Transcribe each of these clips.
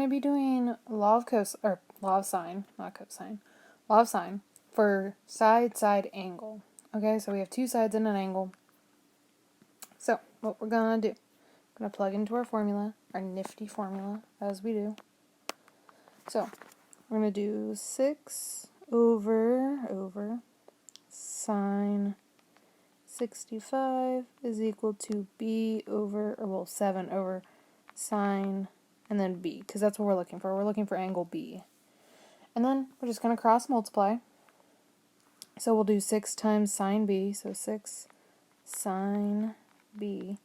to be doing law of sine, not cosine, law of sine for side angle. Okay, so we have two sides in an angle. So what we're going to do, we're going to plug into our formula, our nifty formula, as we do. So we're going to do 6 over sine 65 is equal to b over, 7 over sine, and then b, because that's what we're looking for. We're looking for angle b. And then we're just going to cross multiply. So we'll do 6 times sine b, so 6 sine b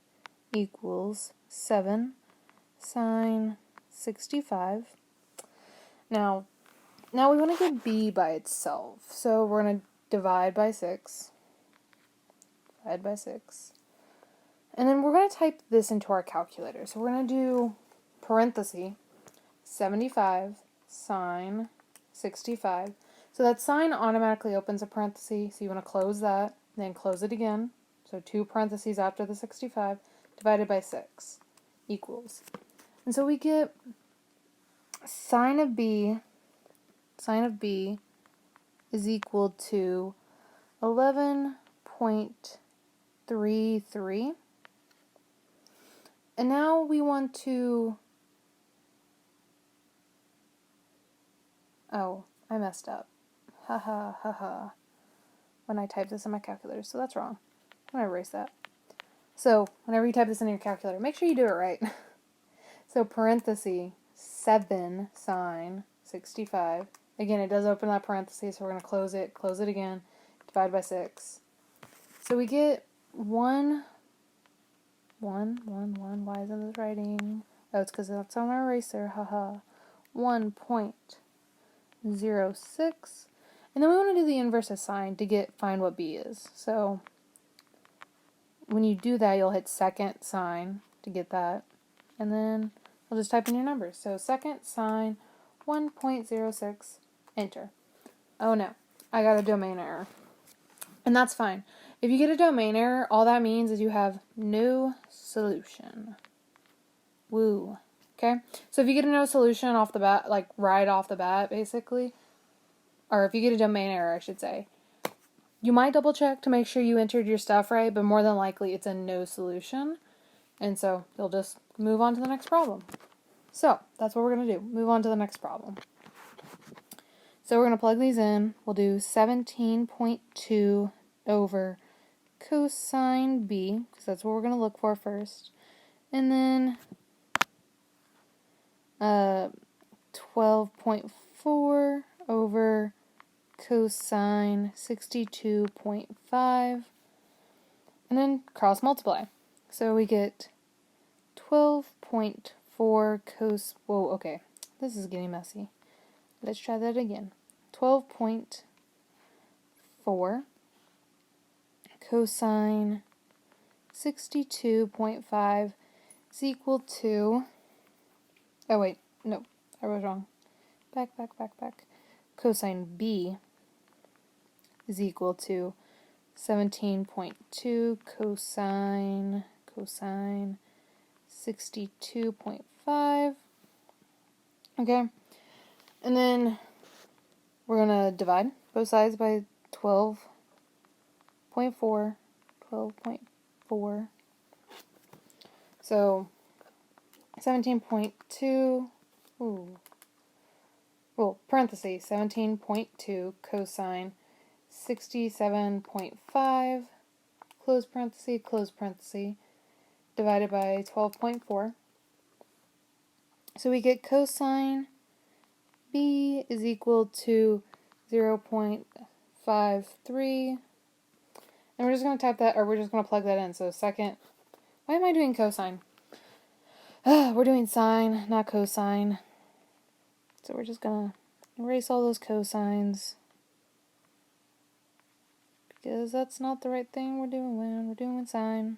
equals 7 sine 65. Now we want to get b by itself, so we're going to divide by 6. And then we're going to type this into our calculator. So we're going to do parenthesis 75 sine 65. So that sine automatically opens a parenthesis, so you want to close that, then close it again. So 2 parentheses after the 65 divided by 6 equals. And so we get sine of b is equal to 11.33. And now we want to, oh, I messed up. When I type this in my calculator, so that's wrong. I'm going to erase that. So whenever you type this in your calculator, make sure you do it right. So parenthesis 7 sine 65. Again, it does open that parenthesis, so we're going to close it again, divide by 6. So we get 1, why isn't this writing? Oh, it's because that's on my eraser, 1.06. And then we want to do the inverse of sine to find what b is. So when you do that, you'll hit second sine to get that. And then we'll just type in your numbers. So second sine 1.06, enter. Oh no, I got a domain error. And that's fine. If you get a domain error, all that means is you have no solution. Woo. Okay? So if you get a no solution off the bat, like right off the bat, basically, or if you get a domain error, I should say, you might double check to make sure you entered your stuff right, but more than likely it's a no solution. And so you'll just move on to the next problem. So that's what we're going to do. Move on to the next problem. So we're going to plug these in. We'll do 17.2 over cosine b, because that's what we're going to look for first. And then 12.4 over cosine 62.5. And then cross multiply. So we get 12.4 whoa, okay. This is getting messy. Let's try that again. 12.4 cosine 62.5 is equal to, oh wait, no, I was wrong. Back. Cosine B is equal to 17.2 cosine 62.5. Okay, and then we're going to divide both sides by 12.4. So 17.2, parentheses, 17.2 cosine 67.5, close parenthesis, divided by 12.4. So we get cosine B is equal to 0.53. And we're just going to type that, or we're just going to plug that in. So second, why am I doing cosine? We're doing sine, not cosine. So we're just going to erase all those cosines, because that's not the right thing we're doing when we're doing sine.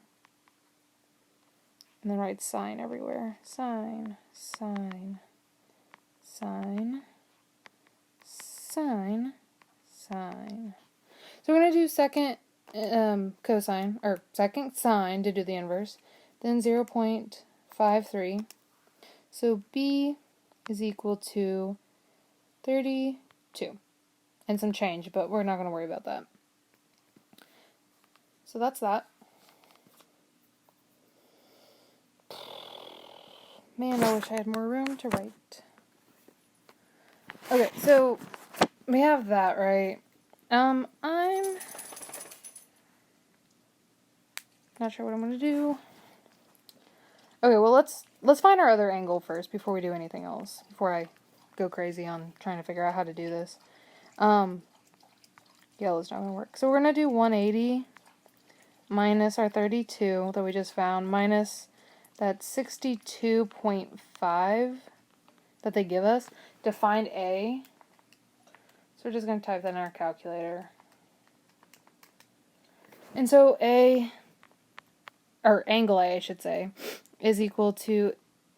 And then write sine everywhere. Sine. So we're going to do second cosine, or second sine to do the inverse, then 0.53. So B is equal to 32. And some change, but we're not going to worry about that. So that's that. Man, I wish I had more room to write. Okay, so we have that, right? I'm not sure what I'm going to do. Okay, well, let's find our other angle first before we do anything else. Before I go crazy on trying to figure out how to do this. Yellow's not going to work. So we're going to do 180 minus our 32 that we just found, minus that 62.5 that they give us to find A. So we're just going to type that in our calculator. And so A, or angle A, I should say, is equal to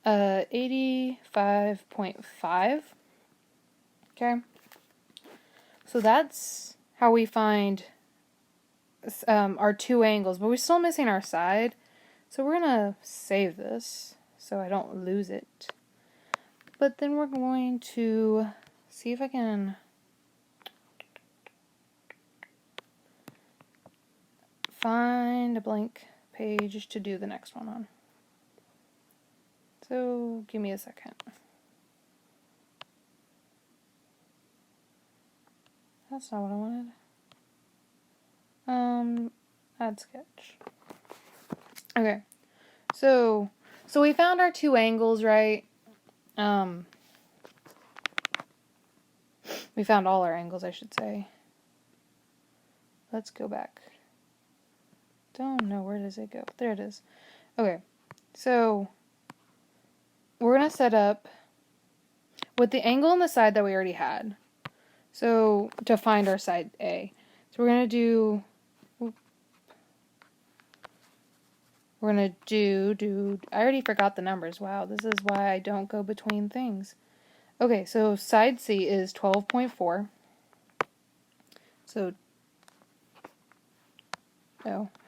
85.5. Okay? So that's how we find our two angles, but we're still missing our side. So we're going to save this so I don't lose it. But then we're going to see if I can find a blank page to do the next one on. So give me a second. That's not what I wanted. Add sketch. Okay. So we found our two angles, right? We found all our angles, I should say. Let's go back. Don't know, where does it go? There it is. Okay. So we're going to set up with the angle on the side that we already had. So to find our side A. So we're going to do, I already forgot the numbers. Wow, this is why I don't go between things. Okay, so side C is 12.4. So,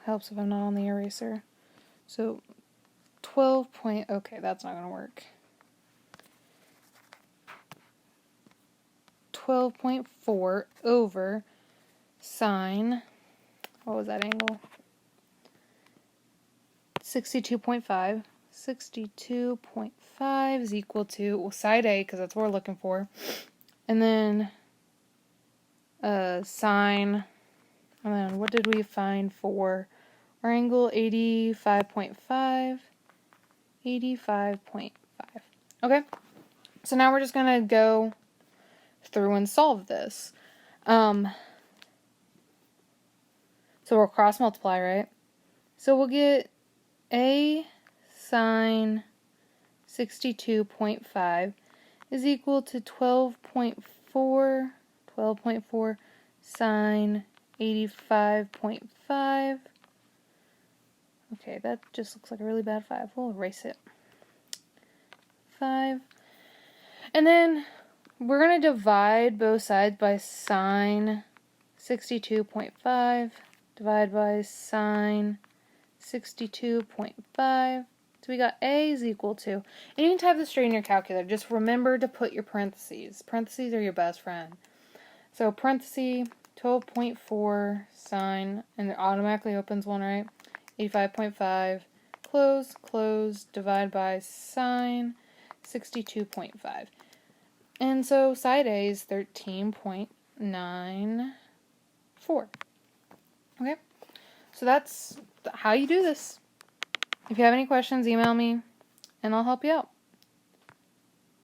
helps if I'm not on the eraser. So 12 point, okay, that's not going to work. 12.4 over sine, what was that angle? 62.5. 62.5 is equal to, well, side A, because that's what we're looking for. And then sine, and then what did we find for our angle? 85.5. 85.5. Okay, so now we're just going to go through and solve this. So we'll cross multiply, right? So we'll get A sine 62.5 is equal to 12.4 sine 85.5. Okay, that just looks like a really bad 5. We'll erase it. 5. And then we're going to divide both sides by sine 62.5. Divide by sine 62.5. So we got A is equal to, and you can type this straight in your calculator. Just remember to put your parentheses. Parentheses are your best friend. So parentheses 12.4 sine, and it automatically opens one, right? 85.5. Close, divide by sine 62.5. And so side A is 13.94. Okay? So that's how you do this. If you have any questions, email me, and I'll help you out.